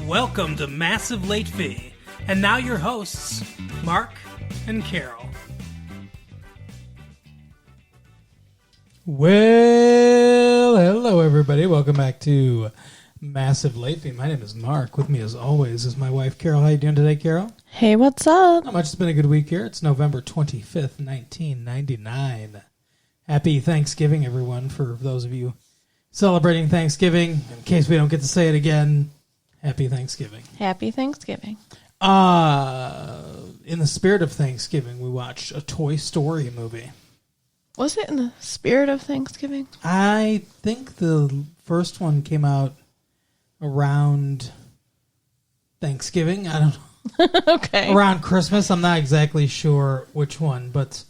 Welcome to Massive Late Fee. And now your hosts, Mark and Carol. Well, hello everybody. Welcome back to Massive Late Fee. My name is Mark. With me as always is my wife Carol. How you doing today, Carol? Hey, what's up? Not much. It's been a good week here. It's November 25th, 1999. Happy Thanksgiving, everyone, for those of you celebrating Thanksgiving. In case we don't get to say it again, happy Thanksgiving. Happy Thanksgiving. In the spirit of Thanksgiving, we watched a Toy Story movie. Was it in the spirit of Thanksgiving? I think the first one came out around Thanksgiving. I don't know. Okay. Around Christmas. I'm not exactly sure which one, but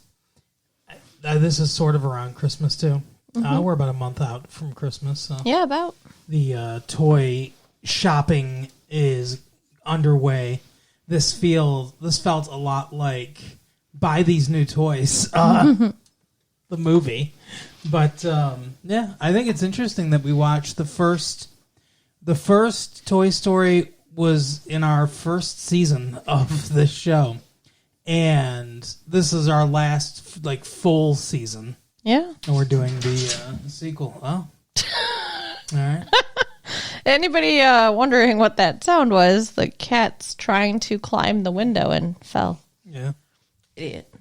this is sort of around Christmas, too. We're about a month out from Christmas. So Yeah, about. the toy shopping is underway. This felt a lot like Buy These New Toys, the movie. But yeah, I think it's interesting that we watched the first Toy Story was in our first season of this show, and this is our last full season. Yeah. And we're doing the sequel. Oh, all right. Anybody wondering what that sound was? The cat's trying to climb the window and fell. Yeah, Idiot.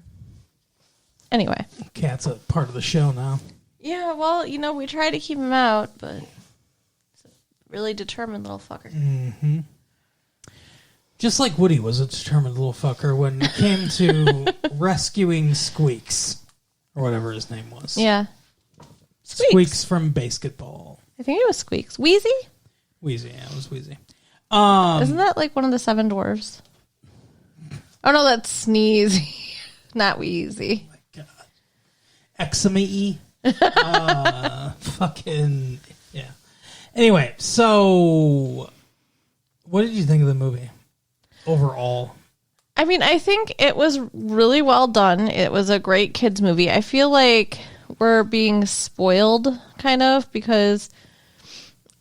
Anyway. cat's a part of the show now. Yeah, well, we try to keep him out, but it's a really determined little fucker. Mm-hmm. Just like Woody was a determined little fucker when it came to rescuing Squeaks, or whatever his name was. Yeah. Squeaks from Basketball. I think it was Squeaks. Wheezy? Wheezy, yeah, it was Wheezy. Isn't that like one of the seven dwarves? Oh, no, that's Sneezy. Not Wheezy. God. Examy. Fucking, yeah. Anyway, so what did you think of the movie overall? I mean, I think it was really well done. It was a great kids movie. I feel like we're being spoiled, kind of, because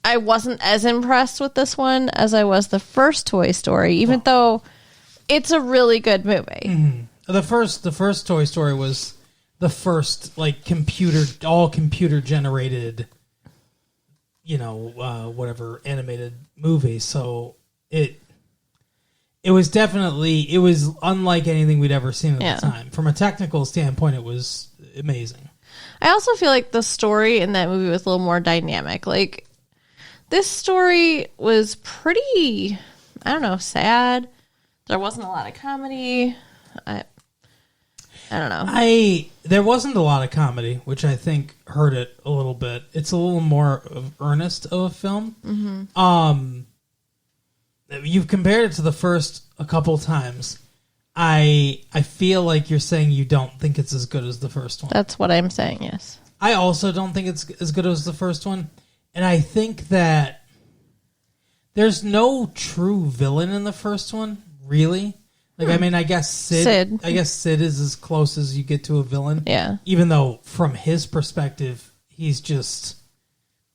I wasn't as impressed with this one as I was the first Toy Story, even though it's a really good movie. Mm-hmm. The first Toy Story was the first computer generated, whatever animated movie. So it was unlike anything we'd ever seen at the time. From a technical standpoint, it was amazing. I also feel like the story in that movie was a little more dynamic. Like, this story was pretty, I don't know, sad. There wasn't a lot of comedy. I don't know. There wasn't a lot of comedy, which I think hurt it a little bit. It's a little more earnest of a film. Mm-hmm. You've compared it to the first a couple times. I feel like you're saying you don't think it's as good as the first one. That's what I'm saying, yes. I also don't think it's as good as the first one. And I think that there's no true villain in the first one, really. I mean, I guess Sid. I guess Sid is as close as you get to a villain. Yeah. Even though, from his perspective, he's just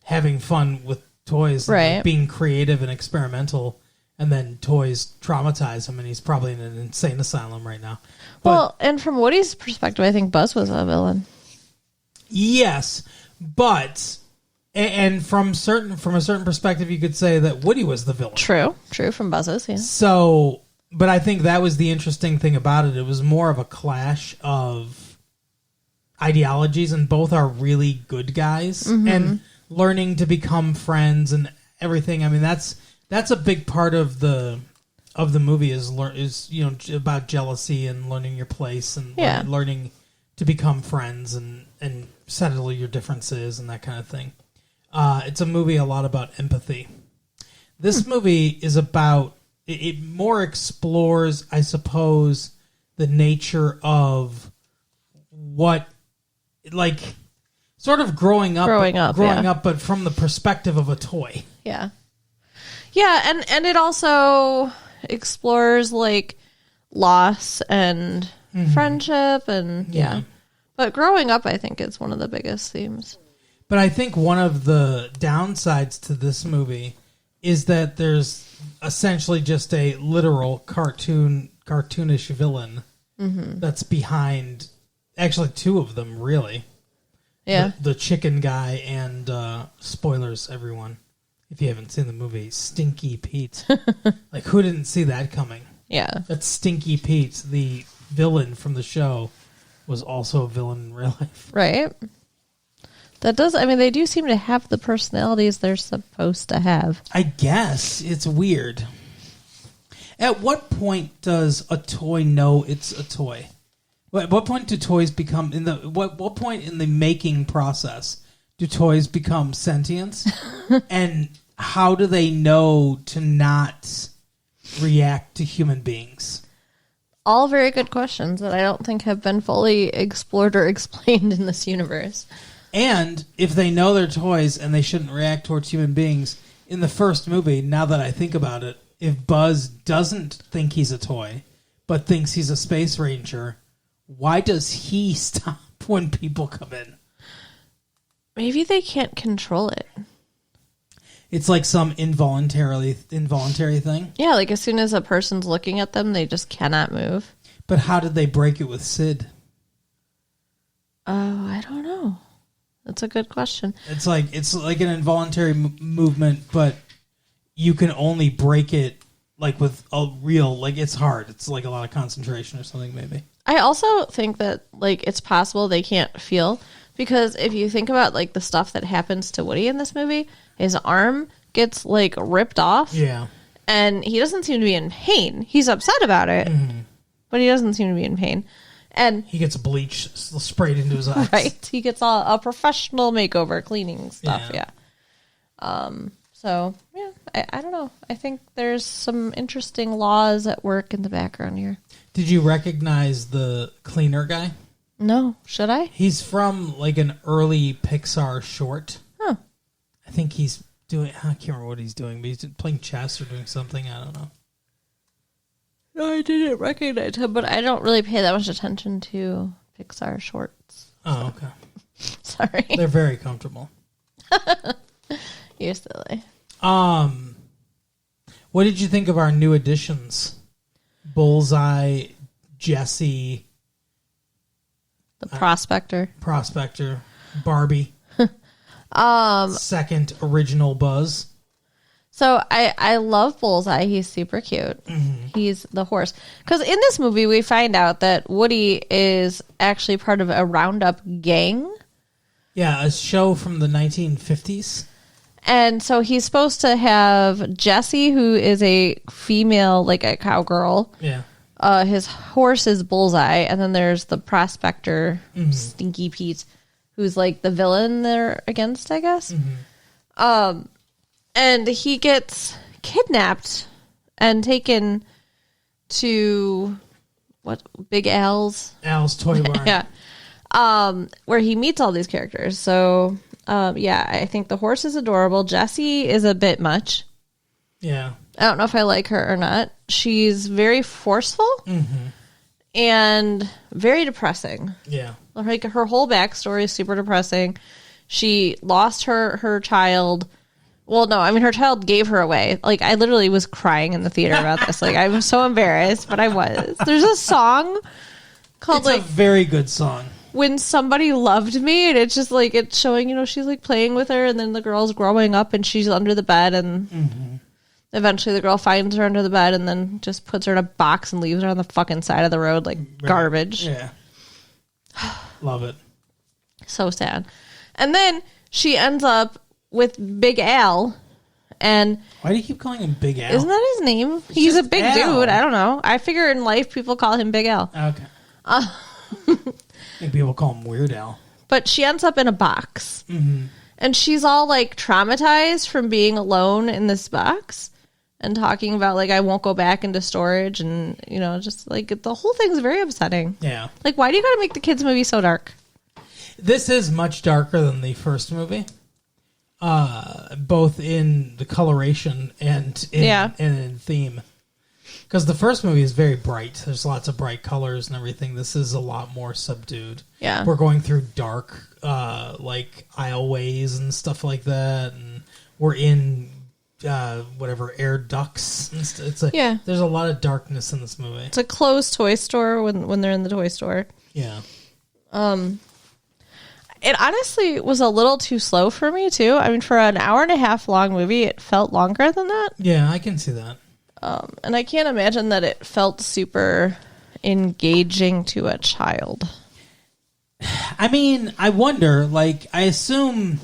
having fun with toys, right? And being creative and experimental, and then toys traumatize him, and he's probably in an insane asylum right now. Well, and from Woody's perspective, I think Buzz was a villain. Yes, but and from a certain perspective, you could say that Woody was the villain. True, from Buzz's, yeah. So. But I think that was the interesting thing about it. It was more of a clash of ideologies, and both are really good guys, and learning to become friends and everything. I mean, that's a big part of the movie is about jealousy and learning your place and learning to become friends and settle your differences and that kind of thing. It's a movie a lot about empathy. This movie is about. It more explores, I suppose, the nature of what, sort of growing up, but from the perspective of a toy. Yeah, and it also explores loss and friendship and But growing up, I think, is one of the biggest themes. But I think one of the downsides to this movie is that there's essentially just a literal cartoonish villain that's behind. Actually, two of them, really. Yeah. The chicken guy and spoilers, everyone. If you haven't seen the movie, Stinky Pete. Like, who didn't see that coming? Yeah. That Stinky Pete, the villain from the show, was also a villain in real life. Right. That does, I mean, they do seem to have the personalities they're supposed to have. I guess. It's weird. At what point does a toy know it's a toy? At what point do toys become, what point in the making process do toys become sentient? And how do they know to not react to human beings? All very good questions that I don't think have been fully explored or explained in this universe. And if they know they're toys and they shouldn't react towards human beings, in the first movie, now that I think about it, if Buzz doesn't think he's a toy, but thinks he's a space ranger, why does he stop when people come in? Maybe they can't control it. It's like some involuntary thing. Yeah, like as soon as a person's looking at them, they just cannot move. But how did they break it with Sid? Oh, I don't know. That's a good question. It's like an involuntary movement, but you can only break it like with a real, like it's hard. It's like a lot of concentration or something, maybe. I also think that like it's possible they can't feel, because if you think about like the stuff that happens to Woody in this movie, his arm gets like ripped off. Yeah. And he doesn't seem to be in pain. He's upset about it, but he doesn't seem to be in pain. And he gets bleach sprayed into his eyes. Right. He gets a professional makeover, cleaning stuff. Yeah. So, yeah, I don't know. I think there's some interesting laws at work in the background here. Did you recognize the cleaner guy? No. Should I? He's from like an early Pixar short. Huh. I think he's doing, I can't remember what he's doing, but he's playing chess or doing something. I don't know. No, I didn't recognize him, but I don't really pay that much attention to Pixar shorts. Oh, okay. Sorry. They're very comfortable. You're silly. What did you think of our new additions? Bullseye, Jesse, The Prospector. Barbie. Second original Buzz. So I love Bullseye. He's super cute. He's the horse. Because in this movie, we find out that Woody is actually part of a Roundup gang. Yeah, a show from the 1950s. And so he's supposed to have Jessie, who is a female, like a cowgirl. Yeah. His horse is Bullseye. And then there's the Prospector, Stinky Pete, who's like the villain they're against, I guess. And he gets kidnapped and taken to Big Al's Toy Barn. Yeah. Where he meets all these characters. So, yeah, I think the horse is adorable. Jessie is a bit much. Yeah. I don't know if I like her or not. She's very forceful and very depressing. Yeah. Like her whole backstory is super depressing. She lost her child. Well, no, I mean, her child gave her away. Like, I literally was crying in the theater about this. Like, I was so embarrassed, but I was. There's a song called, It's a very good song. When Somebody Loved Me, and it's just, like, it's showing, she's, like, playing with her, and then the girl's growing up, and she's under the bed, and eventually the girl finds her under the bed, and then just puts her in a box and leaves her on the fucking side of the road, like, garbage. Yeah. Love it. So sad. And then she ends up with Big Al, and why do you keep calling him Big Al? isn't that his name? He's a big Al. dude. I don't know. I figure in life people call him Big Al. Okay. I think people call him Weird Al. But she ends up in a box, and she's all like traumatized from being alone in this box, and talking about like I won't go back into storage, and just like the whole thing's very upsetting. Yeah. Like, why do you got to make the kids movie so dark? This is much darker than the first movie. Both in the coloration and in theme. Because the first movie is very bright. There's lots of bright colors and everything. This is a lot more subdued. Yeah. We're going through dark, like aisleways and stuff like that. And we're in whatever air ducts. It's Yeah. There's a lot of darkness in this movie. It's a closed toy store when they're in the toy store. Yeah. It honestly was a little too slow for me too. I mean, for an hour and a half long movie, it felt longer than that. Yeah, I can see that. And I can't imagine that it felt super engaging to a child. I mean, I wonder, like, I assume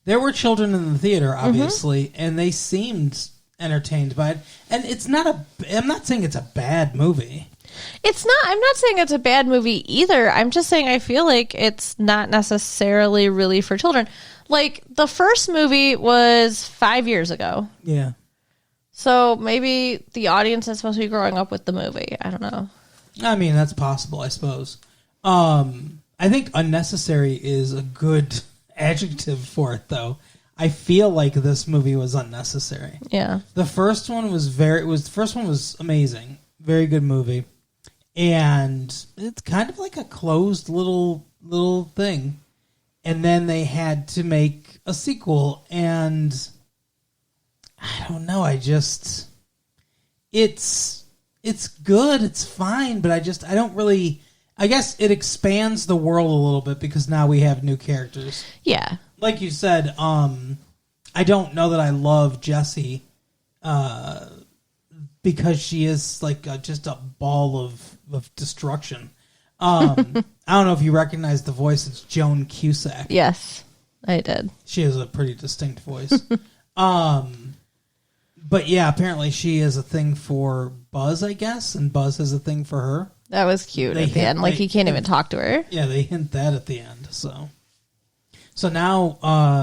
there were children in the theater, obviously, and they seemed entertained by it. And it's not I'm not saying it's a bad movie. I'm not saying it's a bad movie either. I'm just saying I feel like it's not necessarily really for children. Like, the first movie was 5 years ago. Yeah. So maybe the audience is supposed to be growing up with the movie. I don't know. I mean, that's possible, I suppose. I think unnecessary is a good adjective for it, though. I feel like this movie was unnecessary. Yeah. The first one was amazing. Very good movie. And it's kind of like a closed little thing. And then they had to make a sequel, and I don't know, it's good, it's fine, but I don't really, I guess it expands the world a little bit because now we have new characters. Yeah. Like you said, I don't know that I love Jessie because she is like just a ball of destruction. I don't know if you recognize the voice. It's Joan Cusack. Yes, I did. She has a pretty distinct voice. But yeah, apparently she has a thing for Buzz, I guess, and Buzz has a thing for her. That was cute at the end. Like, he can't even talk to her. Yeah, they hint that at the end. So now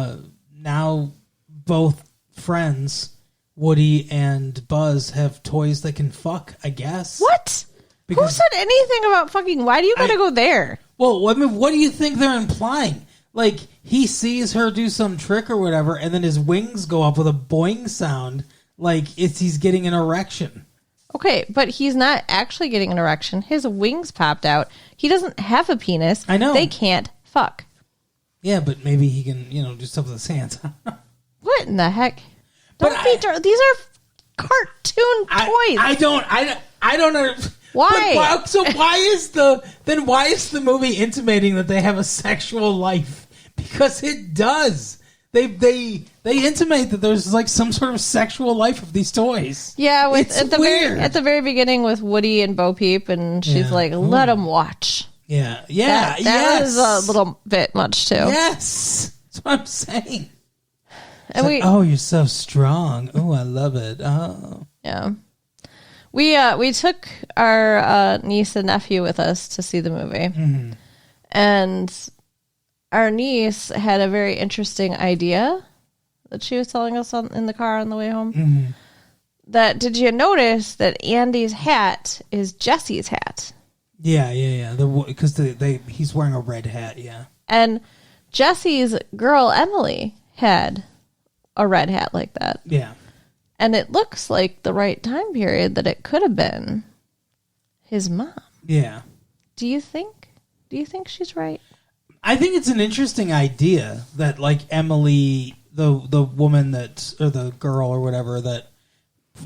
both friends, Woody and Buzz, have toys that can fuck, I guess. What? Who said anything about fucking? Why do you gotta go there? Well, I mean, what do you think they're implying? Like, he sees her do some trick or whatever, and then his wings go up with a boing sound, like he's getting an erection. Okay, but he's not actually getting an erection. His wings popped out. He doesn't have a penis. I know. They can't fuck. Yeah, but maybe he can, do stuff with his hands. What in the heck? These are cartoon toys. I don't know. Why? So why is the movie intimating that they have a sexual life? Because it does. They intimate that there's like some sort of sexual life of these toys. Yeah, it's weird. at the very begining with Woody and Bo Peep, and she's like, "Let him watch." Yeah, that was a little bit much too. Yes, that's what I'm saying. And you're so strong. Oh, I love it. Oh, yeah. We took our niece and nephew with us to see the movie, and our niece had a very interesting idea that she was telling us in the car on the way home. Did you notice that Andy's hat is Jesse's hat? Yeah. Because he's wearing a red hat. Yeah, and Jesse's girl Emily had a red hat like that. Yeah. And it looks like the right time period that it could have been his mom. Yeah. Do you think she's right? I think it's an interesting idea that, like, Emily, the woman or the girl or whatever that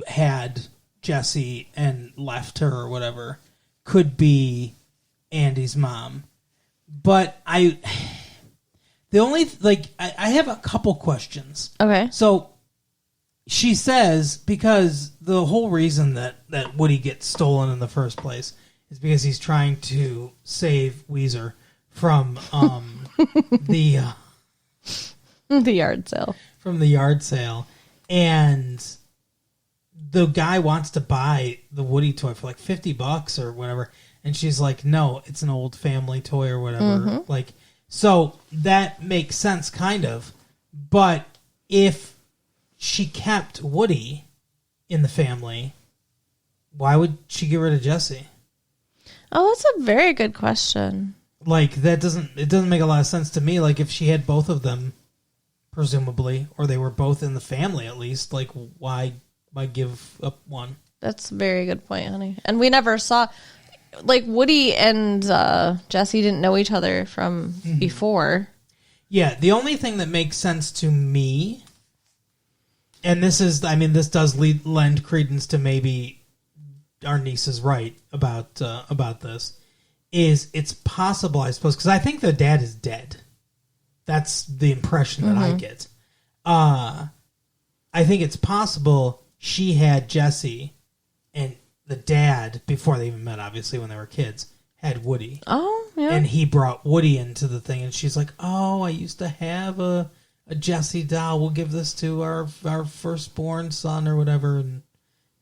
had Jessie and left her or whatever, could be Andy's mom. But I have a couple questions. Okay. So she says, because the whole reason that Woody gets stolen in the first place is because he's trying to save Weezer from the yard sale. From the yard sale. And the guy wants to buy the Woody toy for like $50 or whatever. And she's like, no, it's an old family toy or whatever. Like, so that makes sense, kind of. But if she kept Woody in the family, why would she get rid of Jessie? Oh, that's a very good question. Like, it doesn't make a lot of sense to me. Like, if she had both of them, presumably, or they were both in the family at least, like, why give up one? That's a very good point, honey. And we never saw, like, Woody and Jessie didn't know each other from before. Yeah, the only thing that makes sense to me And this is, I mean, this does lend credence to maybe our niece is right about this. It's possible, I suppose, because I think the dad is dead. That's the impression that I get. I think it's possible she had Jesse, and the dad, before they even met, obviously, when they were kids, had Woody. Oh, yeah. And he brought Woody into the thing, and she's like, "Oh, I used to have a Jesse doll. We'll give this to our firstborn son or whatever, and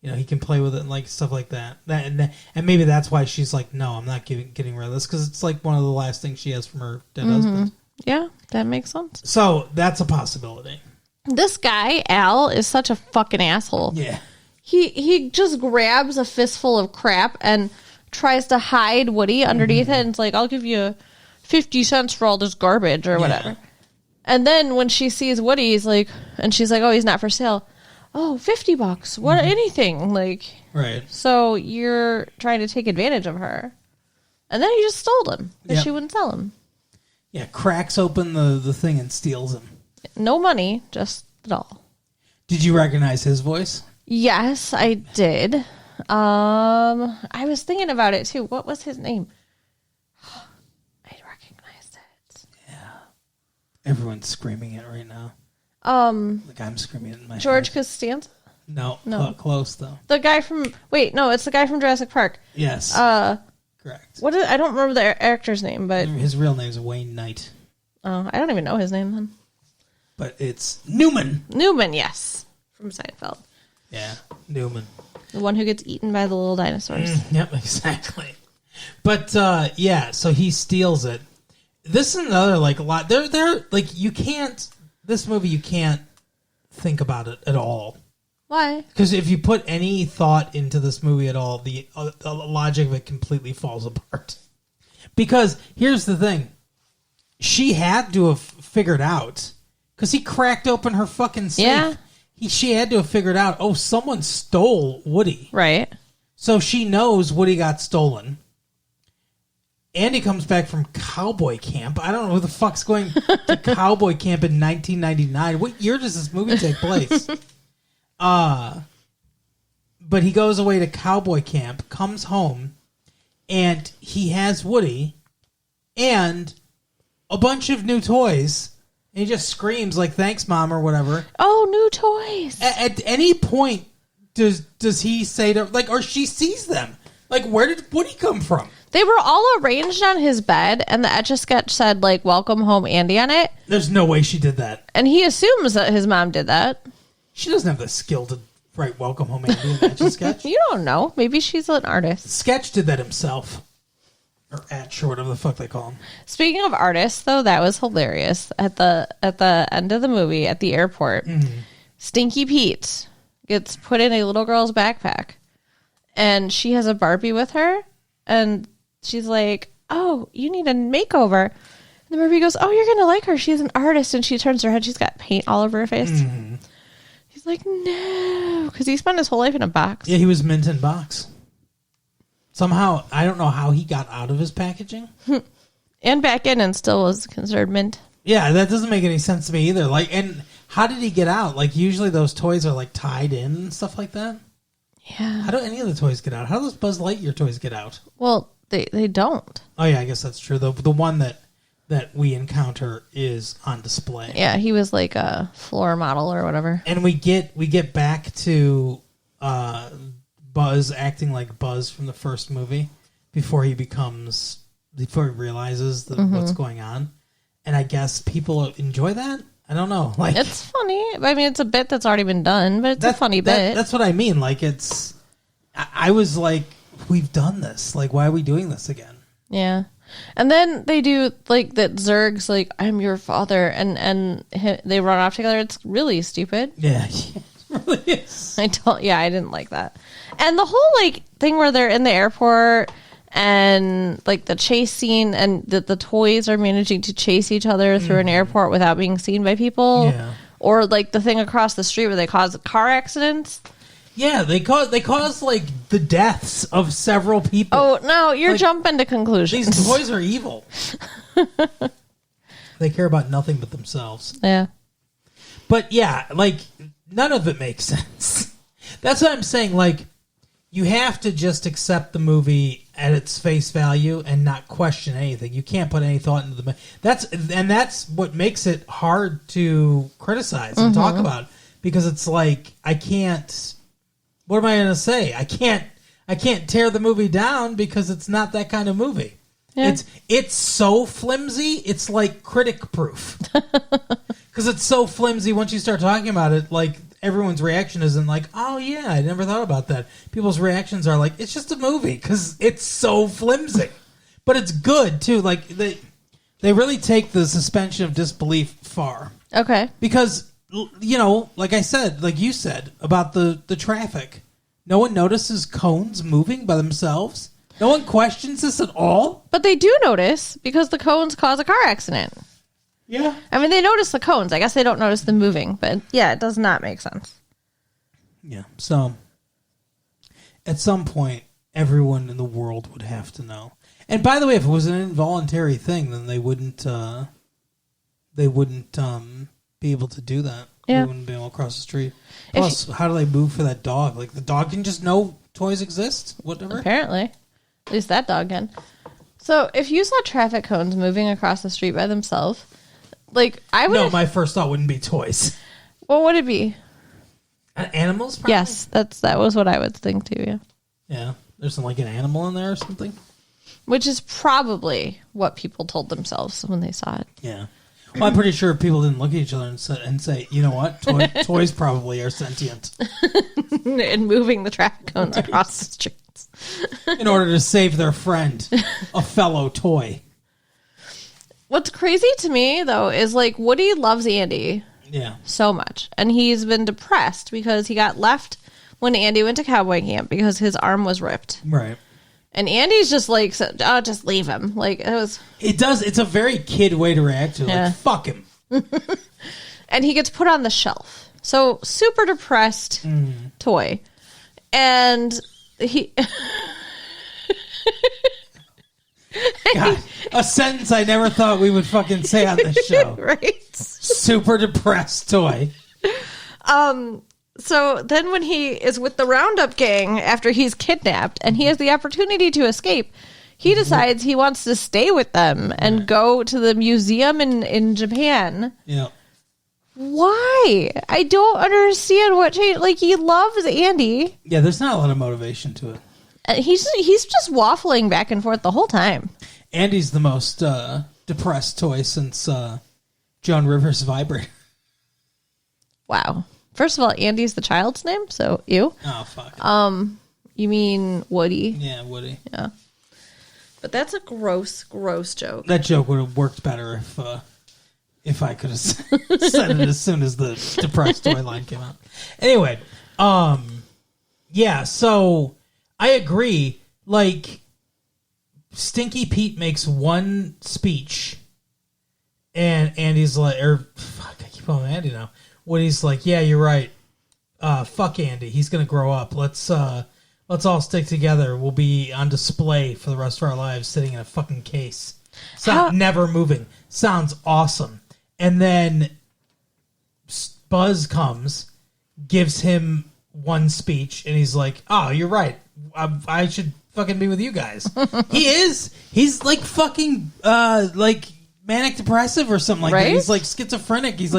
he can play with it and like stuff like that." And maybe that's why she's like, "No, I'm not getting rid of this," because it's like one of the last things she has from her dead husband. Yeah, that makes sense. So that's a possibility. This guy, Al, is such a fucking asshole. Yeah. He just grabs a fistful of crap and tries to hide Woody underneath it, and it's like, I'll give you 50 cents for all this garbage or whatever. And then when she sees Woody, she's like, oh, he's not for sale. Oh, $50. What, anything. Like, right. So you're trying to take advantage of her. And then he just stole him because she wouldn't sell him. Yeah, cracks open the thing and steals him. No money, just the doll. Did you recognize his voice? Yes, I did. I was thinking about it too. What was his name? I recognized it. Yeah. Everyone's screaming it right now. Like I'm screaming it in my George head. Costanza? No. Close though. The guy from it's the guy from Jurassic Park. Yes. Correct. I don't remember the actor's name, but his real name's Wayne Knight. Oh, I don't even know his name then. But it's Newman. Newman, yes. From Seinfeld. Yeah, Newman. The one who gets eaten by the little dinosaurs. Yep, exactly. But so he steals it. This is another like a lot. They're like you can't. This movie you can't think about it at all. Why? Because if you put any thought into this movie at all, the logic of it completely falls apart. Because here's the thing, she had to have figured out because he cracked open her fucking safe. Yeah. She had to have figured out, oh, someone stole Woody. Right. So she knows Woody got stolen. Andy comes back from cowboy camp. I don't know who the fuck's going to cowboy camp in 1999. What year does this movie take place? But he goes away to cowboy camp, comes home, and he has Woody and a bunch of new toys. And he just screams like, "Thanks, Mom," or whatever. Oh, new toys. At any point, does he say to, like, or she sees them? Like, where did Woody come from? They were all arranged on his bed, and the Etch-a-Sketch said, like, "Welcome home, Andy," on it. There's no way she did that. And he assumes that his mom did that. She doesn't have the skill to write "Welcome Home, Andy" in Etch-a-Sketch. You don't know. Maybe she's an artist. Sketch did that himself. Or Etch, or whatever the fuck they call him. Speaking of artists, though, that was hilarious. At the end of the movie, at the airport, Stinky Pete gets put in a little girl's backpack. And she has a Barbie with her. And she's like, "Oh, you need a makeover." And the Barbie goes, "Oh, you're going to like her. She's an artist." And she turns her head. She's got paint all over her face. He's like, "No." Because he spent his whole life in a box. Yeah, he was mint in box. Somehow, I don't know how he got out of his packaging. And back in and still was considered mint. Yeah, that doesn't make any sense to me either. Like, and how did he get out? Like, usually those toys are like tied in and stuff like that. Yeah. How do any of the toys get out? How do those Buzz Lightyear toys get out? Well, they don't. Oh yeah, I guess that's true. The one that we encounter is on display. Yeah, he was like a floor model or whatever. And we get back to Buzz acting like Buzz from the first movie before he realizes what's going on. And I guess people enjoy that. I don't know. Like, it's funny. I mean, it's a bit that's already been done, but it's a funny bit. That's what I mean. Like, I was like, we've done this. Like, why are we doing this again? Yeah. And then they do like that. Zurg's like, "I'm your father," and they run off together. It's really stupid. Yeah, it really is. I didn't like that. And the whole like thing where they're in the airport and like the chase scene and the toys are managing to chase each other through an airport without being seen by people. Yeah. Or like the thing across the street where they cause car accidents. Yeah, they cause like the deaths of several people. Oh no, you're jumping to conclusions. These toys are evil. They care about nothing but themselves. Yeah. But yeah, like none of it makes sense. That's what I'm saying. Like, you have to just accept the movie at its face value and not question anything. You can't put any thought into the that's what makes it hard to criticize and talk about, because it's like, I can't. What am I going to say? I can't tear the movie down because it's not that kind of movie. Yeah. It's so flimsy. It's like critic proof, because it's so flimsy. Once you start talking about it, like, everyone's reaction isn't like, oh yeah, I never thought about that. People's reactions are like, it's just a movie, because it's so flimsy. But it's good too. Like, they really take the suspension of disbelief far. Okay. Because, you know, like I said, like you said about the traffic, no one notices cones moving by themselves. No one questions this at all. But they do notice, because the cones cause a car accident. Yeah. I mean, they notice the cones. I guess they don't notice them moving, but yeah, it does not make sense. Yeah. So, at some point, everyone in the world would have to know. And by the way, if it was an involuntary thing, then they wouldn't be able to do that. Yeah. They wouldn't be able to cross the street. Plus, how do they move for that dog? Like, the dog can just know toys exist? Whatever. Apparently. At least that dog can. So, if you saw traffic cones moving across the street by themselves, like, I would... No, my first thought wouldn't be toys. What would it be? Animals, probably? Yes, that was what I would think, too, yeah. Yeah. There's like an animal in there or something. Which is probably what people told themselves when they saw it. Yeah. Well, I'm pretty sure people didn't look at each other and say, you know what? Toys probably are sentient. And moving the traffic cones across the streets. In order to save their friend, a fellow toy. What's crazy to me, though, is, like, Woody loves Andy so much. And he's been depressed because he got left when Andy went to cowboy camp because his arm was ripped. Right. And Andy's just like, oh, just leave him. Like, it's a very kid way to react to it. Yeah. Like, fuck him. And he gets put on the shelf. So, super depressed toy. And he... God, a sentence I never thought we would fucking say on this show. Right? Super depressed toy. So then when he is with the Roundup gang after he's kidnapped and he has the opportunity to escape, he decides he wants to stay with them and go to the museum in Japan. Yeah. Why? I don't understand what change. Like, he loves Andy. Yeah, there's not a lot of motivation to it. He's just waffling back and forth the whole time. Andy's the most depressed toy since Joan Rivers' vibrator. Wow. First of all, Andy's the child's name, so ew. Oh, fuck. You mean Woody? Yeah, Woody. Yeah. But that's a gross, gross joke. That joke would have worked better if I could have said it as soon as the depressed toy line came out. Anyway, yeah, so I agree. Like, Stinky Pete makes one speech, and Andy's like, fuck, I keep calling him Andy now. Woody's like, yeah, you're right. Fuck Andy. He's gonna grow up. Let's all stick together. We'll be on display for the rest of our lives, sitting in a fucking case. Never moving. Sounds awesome. And then Buzz comes, gives him one speech, and he's like, oh, you're right. I should fucking be with you guys. He's like fucking, like manic depressive or something like that. He's like schizophrenic. He's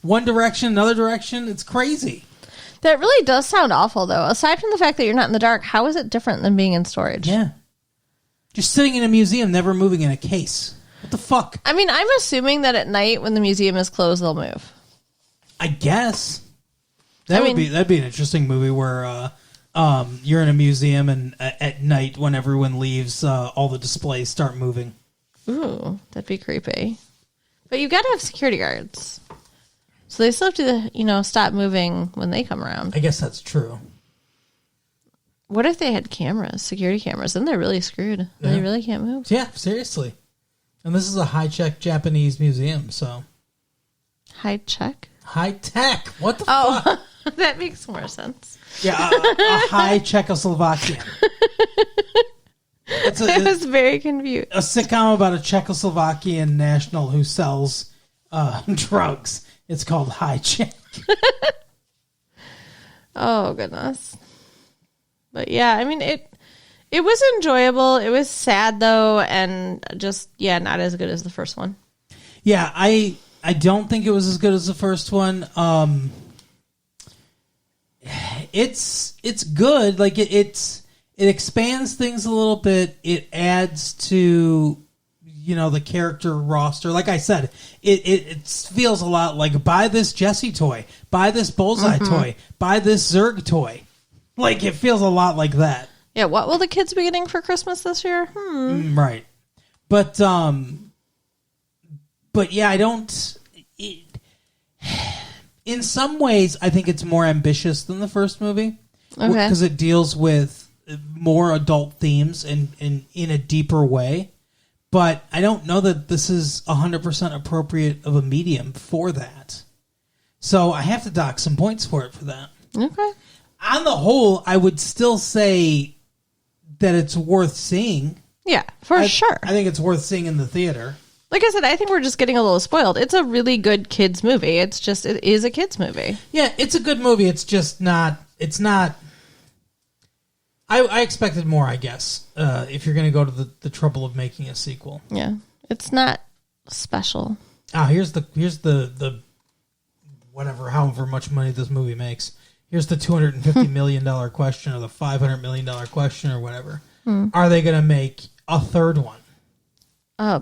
one direction, another direction. It's crazy. That really does sound awful, though. Aside from the fact that you're not in the dark, how is it different than being in storage? Yeah. Just sitting in a museum, never moving in a case. What the fuck? I mean, I'm assuming that at night when the museum is closed, they'll move. I guess. That'd be an interesting movie where you're in a museum and at night when everyone leaves, all the displays start moving. Ooh, that'd be creepy. But you gotta have security guards. So they still have to, stop moving when they come around. I guess that's true. What if they had cameras, security cameras? Then they're really screwed. Yeah. They really can't move. Yeah, seriously. And this is a high-tech Japanese museum, so... High-tech? High-tech! What the fuck? Oh, that makes more sense. Yeah, a high Czechoslovakian. I was very confused. A sitcom about a Czechoslovakian national who sells drugs. It's called High Czech. Oh, goodness. But yeah, I mean, it was enjoyable. It was sad, though, and just, yeah, not as good as the first one. Yeah, I don't think it was as good as the first one. It's good. Like, it expands things a little bit. It adds to, the character roster. Like I said, it feels a lot like buy this Jessie toy, buy this Bullseye toy, buy this Zurg toy. Like, it feels a lot like that. Yeah, what will the kids be getting for Christmas this year? Right. But yeah, I don't... in some ways, I think it's more ambitious than the first movie. Okay. Because it deals with more adult themes and in a deeper way. But I don't know that this is 100% appropriate of a medium for that. So I have to dock some points for it for that. Okay. On the whole, I would still say that it's worth seeing. Yeah, sure. I think it's worth seeing in the theater. Like I said, I think we're just getting a little spoiled. It's a really good kids movie. It is a kids movie. Yeah, it's a good movie. It's just not. It's not. I expected more, I guess. If you're going to go to the trouble of making a sequel. Yeah, it's not special. Here's the whatever, however much money this movie makes. Here's the $250 million question, or the $500 million question, or whatever. Are they going to make a third one?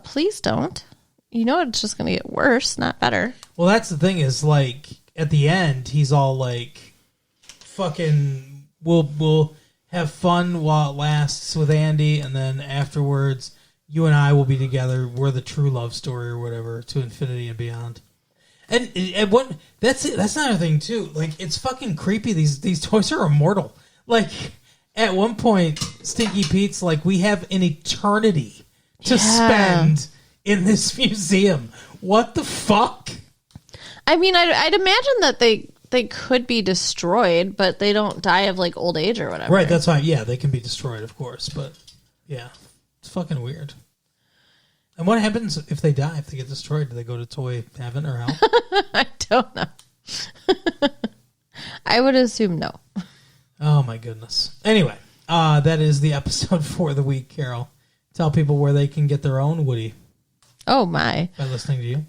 Please don't. It's just going to get worse, not better. Well, that's the thing is, like, at the end, he's all like, fucking, we'll have fun while it lasts with Andy, and then afterwards, you and I will be together. We're the true love story, or whatever, to infinity and beyond. And what that's another thing too. Like, it's fucking creepy. These toys are immortal. Like, at one point, Stinky Pete's like, we have an eternity to spend in this museum. What the fuck? I mean, I'd imagine that they could be destroyed, but they don't die of like old age or whatever. Right. That's why. Yeah, they can be destroyed, of course. But yeah, it's fucking weird. And what happens if they die? If they get destroyed, do they go to toy heaven or hell? I don't know. I would assume no. Oh my goodness. Anyway, that is the episode for the week, Carol. Tell people where they can get their own Woody. Oh my. By listening to you.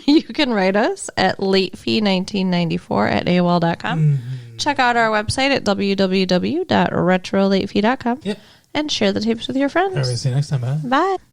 You can write us at latefee1994@AOL.com. Check out our website at www.retrolatefee.com. Yep. And share the tapes with your friends. All right, see you next time. Bye. Bye.